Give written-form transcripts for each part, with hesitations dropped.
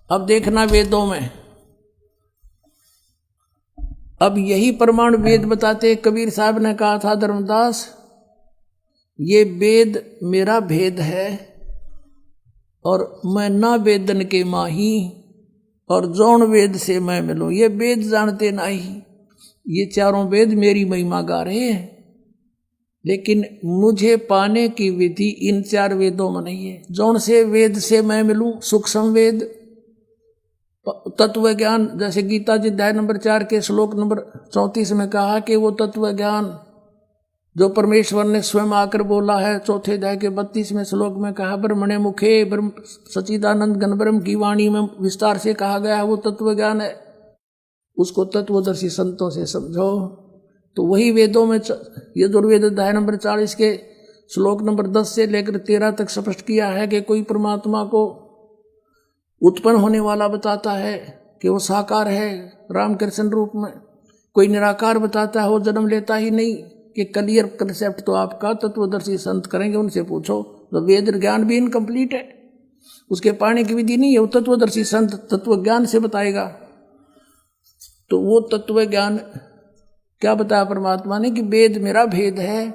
अब देखना वेदों में, अब यही प्रमाण वेद बताते। कबीर साहब ने कहा था धर्मदास, ये वेद मेरा भेद है और मैं ना वेदन के माही, और जौन वेद से मैं मिलूं। ये वेद जानते नहीं, ये चारों वेद मेरी महिमा गा रहे हैं, लेकिन मुझे पाने की विधि इन चार वेदों में नहीं है। जौन से वेद से मैं मिलूं, सूक्ष्म वेद, तत्व ज्ञान, जैसे गीता जी अध्याय नंबर 4 के श्लोक नंबर 34 में कहा कि वो तत्व ज्ञान जो परमेश्वर ने स्वयं आकर बोला है। चौथे अध्याय के 32वें श्लोक में कहा, ब्रह्मणे मुखे ब्रह्म सच्चिदानंद घन ब्रह्म की वाणी में विस्तार से कहा गया है, वो तत्व ज्ञान है। उसको तत्वदर्शी संतों से समझो। तो वही वेदों में यजुर्वेद अध्याय नंबर 40 के श्लोक नंबर 10 से लेकर 13 तक स्पष्ट किया है कि कोई परमात्मा को उत्पन्न होने वाला बताता है कि वो साकार है रामकृष्ण रूप में, कोई निराकार बताता है वो जन्म लेता ही नहीं, कि क्लियर कंसेप्ट तो आपका तत्वदर्शी संत करेंगे, उनसे पूछो। तो वेद ज्ञान भी इनकम्प्लीट है, उसके पाने की विधि नहीं है, वो तत्वदर्शी संत तत्व ज्ञान से बताएगा। तो वो तत्व ज्ञान क्या बताया परमात्मा ने कि वेद मेरा भेद है,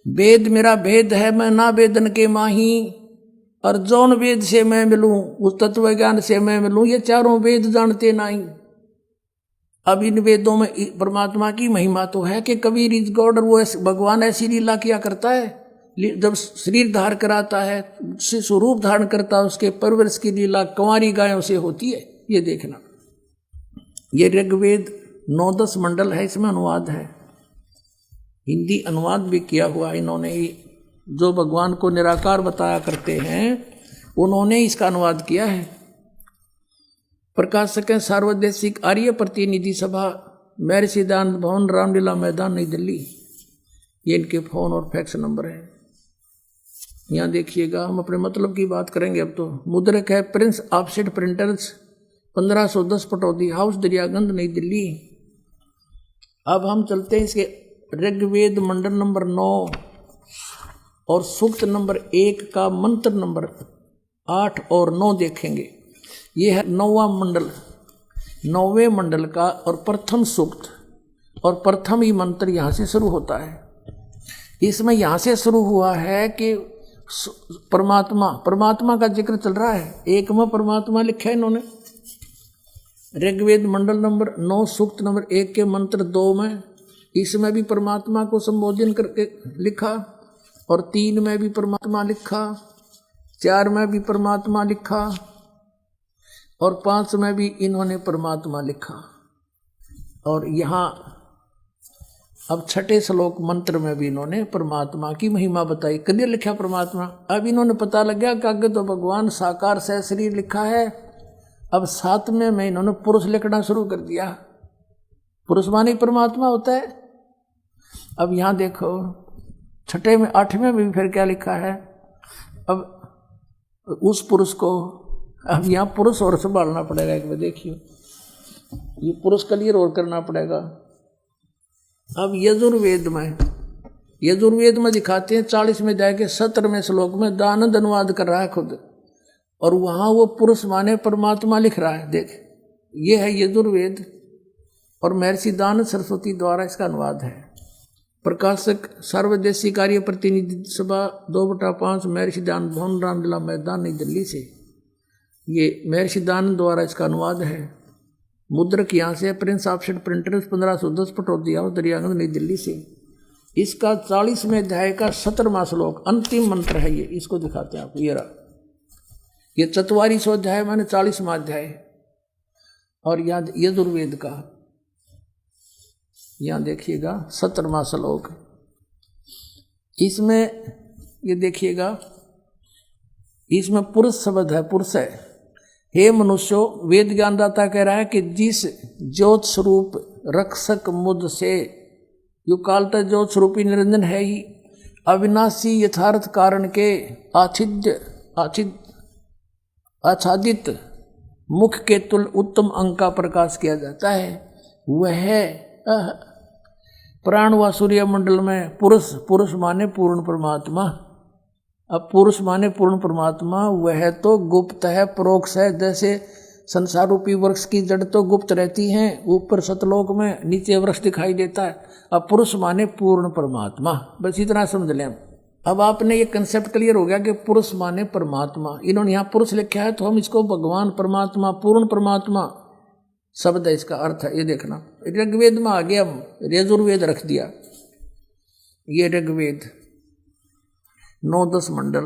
वेद मेरा भेद है, मैं ना वेदन के माही, और जौन वेद से मैं मिलूं, उस तत्व ज्ञान से मैं मिलूं। ये चारों वेद जानते नहीं। अब इन वेदों में परमात्मा की महिमा तो है कि कबीर इज गॉड, और वो भगवान ऐसी लीला किया करता है। जब शरीर धारण कराता है, स्वरूप धारण करता है, उसके परवरिश की लीला कंवारी गायों से होती है। ये देखना, ये ऋग्वेद 9-10 मंडल है, इसमें अनुवाद है, हिंदी अनुवाद भी किया हुआ इन्होंने। जो भगवान को निराकार बताया करते हैं उन्होंने इसका अनुवाद किया है। प्रकाशक हैं सार्वदेशिक आर्य प्रतिनिधि सभा, महर्षि सिद्धांत भवन, रामलीला मैदान, नई दिल्ली। ये इनके फोन और फैक्स नंबर है। यहाँ देखिएगा, हम अपने मतलब की बात करेंगे अब तो। मुद्रक है Prince offset printers, 1510 Pataudi house, Daryaganj, नई दिल्ली। अब हम चलते हैं इसके ऋग्वेद मंडल नंबर 9 और सूक्त नंबर 1 का मंत्र नंबर 8 और 9 देखेंगे। ये है 9वां मंडल, 9वें मंडल का और प्रथम सूक्त, और प्रथम ही मंत्र यहाँ से शुरू होता है। इसमें यहाँ से शुरू हुआ है कि परमात्मा का जिक्र चल रहा है। एक में परमात्मा लिखा है इन्होंने, ऋग्वेद मंडल नंबर 9 सूक्त नंबर 1 के मंत्र 2 में, इसमें भी परमात्मा को संबोधन करके लिखा, और 3 में भी परमात्मा लिखा, 4 में भी परमात्मा लिखा, और 5 में भी इन्होंने परमात्मा लिखा। और यहाँ अब 6ठे श्लोक मंत्र में भी इन्होंने परमात्मा की महिमा बताई। क्लियर लिखा परमात्मा। अब इन्होंने पता लग गया कि आगे तो भगवान साकार से शरीर लिखा है। अब 7वें में इन्होंने पुरुष लिखना शुरू कर दिया। पुरुष माने परमात्मा होता है। अब यहाँ देखो 6ठे में 8वें में भी फिर क्या लिखा है। अब उस पुरुष को, अब यहाँ पुरुष और संभालना पड़ेगा। एक बार देखिए, ये पुरुष क्लियर और करना पड़ेगा। अब यजुर्वेद में दिखाते हैं 40वें अध्याय के 17वें श्लोक में दानंद अनुवाद कर रहा है खुद, और वहाँ वो पुरुष माने परमात्मा लिख रहा है। देख, ये है यजुर्वेद, और महर्षि दानंद सरस्वती द्वारा इसका अनुवाद है। प्रकाशक सर्वदेशी कार्य प्रतिनिधि सभा 2/5 महर्षि दानंद भवन, रामलीला मैदान, नई दिल्ली से। ये महर्षि दानंद द्वारा इसका अनुवाद है। मुद्रक यहाँ से Prince offset printers, 1510 Pataudi house, Daryaganj, नई दिल्ली से। इसका 40वें अध्याय का 17वां श्लोक अंतिम मंत्र है। ये इसको दिखाते हैं आपको। ये रहा, ये 44वां अध्याय माने 40वां अध्याय, और याद यजुर्वेद का यहाँ देखिएगा 17वां श्लोक। इसमें ये देखिएगा, इसमें पुरुष शब्द है, पुरुष है। हे मनुष्यो, वेद ज्ञानदाता कह रहा है कि जिस ज्योत स्वरूप रक्षक मुद से, यो कालता ज्योत स्वरूपी निरंजन है ही, अविनाशी यथार्थ कारण के आच्छादित मुख के तुल उत्तम अंग का प्रकाश किया जाता है। वह प्राण व सूर्य मंडल में पुरुष माने पूर्ण परमात्मा, अब पुरुष माने पूर्ण परमात्मा, वह तो गुप्त है, परोक्ष है। जैसे संसार रूपी वृक्ष की जड़ तो गुप्त रहती है, ऊपर सतलोक में, नीचे वृक्ष दिखाई देता है। अब पुरुष माने पूर्ण परमात्मा, बस इतना समझ लें। अब आपने ये कंसेप्ट क्लियर हो गया कि पुरुष माने परमात्मा। इन्होंने यहाँ पुरुष लिखा है तो हम इसको भगवान परमात्मा, पूर्ण परमात्मा शब्द है, इसका अर्थ है। ये देखना, ऋग्वेद में आ गया, यजुर्वेद रख दिया। ये ऋग्वेद 9-10 मंडल,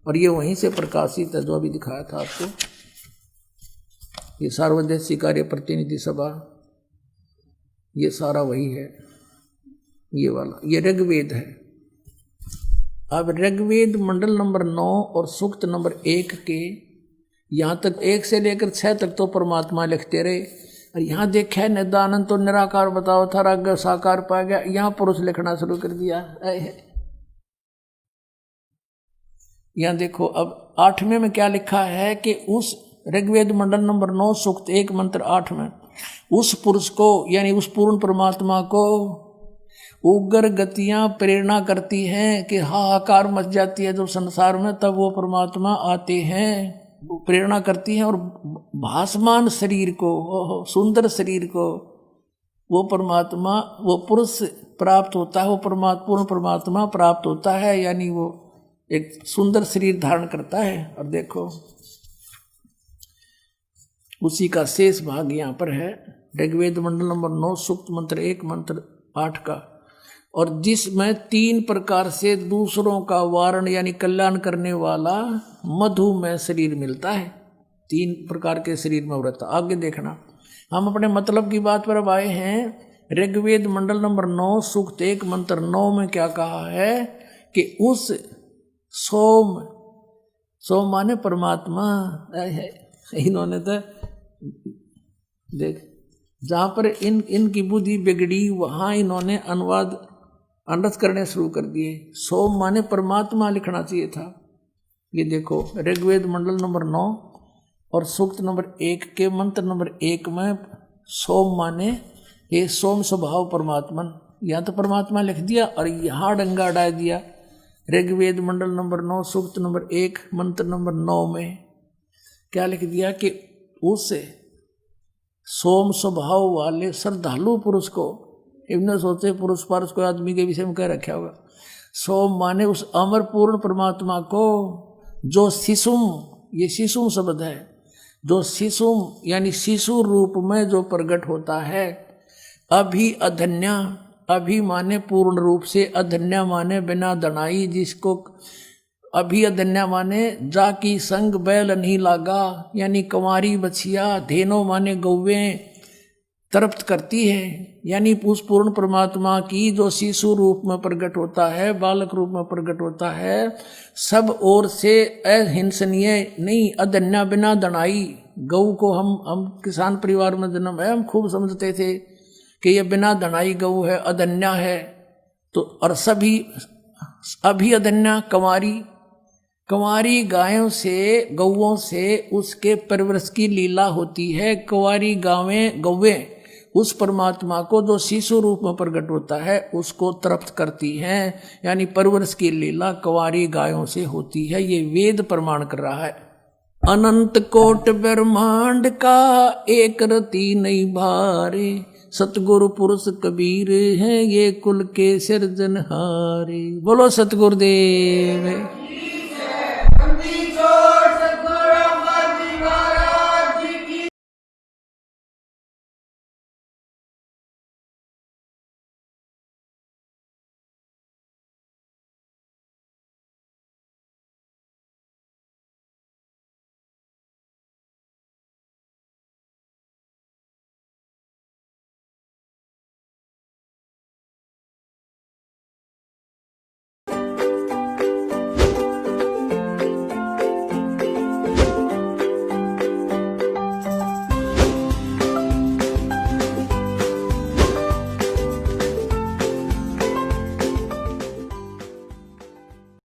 और ये वहीं से प्रकाशित है जो अभी दिखाया था आपको। ये सार्वदेशी कार्य प्रतिनिधि सभा, ये सारा वही है, ये वाला, ये ऋग्वेद है। अब ऋग्वेद मंडल नंबर 9 और सूक्त नंबर 1 के यहाँ तक 1 से लेकर 6 तक तो परमात्मा लिखते रहे, और यहाँ देखा है निदानंद तो निराकार बताओ था, राग साकार पा गया, यहाँ पुरुष लिखना शुरू कर दिया। यहाँ देखो अब 8वें में क्या लिखा है कि उस ऋग्वेद मंडल नंबर 9 सूक्त 1 मंत्र 8 में उस पुरुष को यानी उस पूर्ण परमात्मा को उग्र गतियां प्रेरणा करती हैं कि हाहाकार मच जाती है जो संसार में, तब वो परमात्मा आते हैं, प्रेरणा करती हैं। और भासमान शरीर को, सुंदर शरीर को वो परमात्मा, वो पुरुष प्राप्त होता है, वो पूर्ण परमात्मा प्राप्त होता है, यानी वो एक सुंदर शरीर धारण करता है। और देखो उसी का शेष भाग यहाँ पर है, ऋग्वेद मंडल नंबर 9 सूक्त मंत्र 1 मंत्र 8 का, और जिसमें 3 प्रकार से दूसरों का वारण यानी कल्याण करने वाला मधुमेह शरीर मिलता है। 3 प्रकार के शरीर में व्रत। आगे देखना, हम अपने मतलब की बात पर अब आए हैं। ऋग्वेद मंडल नंबर 9 सूक्त 1 मंत्र 9 में क्या कहा है कि उस सोम माने परमात्मा। इन्होंने तो देख, जहाँ पर इनकी बुद्धि बिगड़ी वहाँ इन्होंने अनुवाद अनर्थ करने शुरू कर दिए। सोम माने परमात्मा लिखना चाहिए था। ये देखो ऋग्वेद मंडल नंबर 9 और सूक्त नंबर 1 के मंत्र नंबर 1 में सोम माने ये सोम स्वभाव परमात्मन, यहाँ तो परमात्मा लिख दिया और यहाँ डंगा अड़ा दिया। ऋग्वेद मंडल नंबर 9 सूक्त नंबर 1 मंत्र नंबर 9 में क्या लिख दिया कि उस सोम स्वभाव वाले श्रद्धालु पुरुष को, इन्होंने सोचे पुरुष पारुष को आदमी के विषय में कह रखा होगा। सोम माने उस अमर पूर्ण परमात्मा को जो शिशुम, ये शिशुम शब्द है, जो शिशुम यानी शिशु रूप में जो प्रकट होता है। अभी अधन्या, अभी माने पूर्ण रूप से, अधन्या माने बिना दनाई, जिसको अभी अधन्या माने जाकी संग बैल नहीं लागा, यानी कंवारी बछिया, धेनो माने गौवे तृप्त करती है, यानी उस पूर्ण परमात्मा की जो शिशु रूप में प्रकट होता है, बालक रूप में प्रकट होता है, सब ओर से अहिंसनीय नहीं, अधन्या बिना दनाई। गौ को हम किसान परिवार में जन्म है, हम खूब समझते थे कि ये बिना दनाई गौ है, अधन्या है। तो और सभी अभी अधन्या कंवारी गायों से, गौओं से उसके परवरिश की लीला होती है। कंवारी गौवे उस परमात्मा को जो शिशु रूप में प्रकट होता है उसको तृप्त करती हैं, यानी परवरिश की लीला कंवारी गायों से होती है। ये वेद प्रमाण कर रहा है। अनंत कोट ब्रह्मांड का एक रति नहीं भारे, सतगुरु पुरुष कबीर हैं ये कुल के सिरजनहारे। बोलो सतगुरुदेव।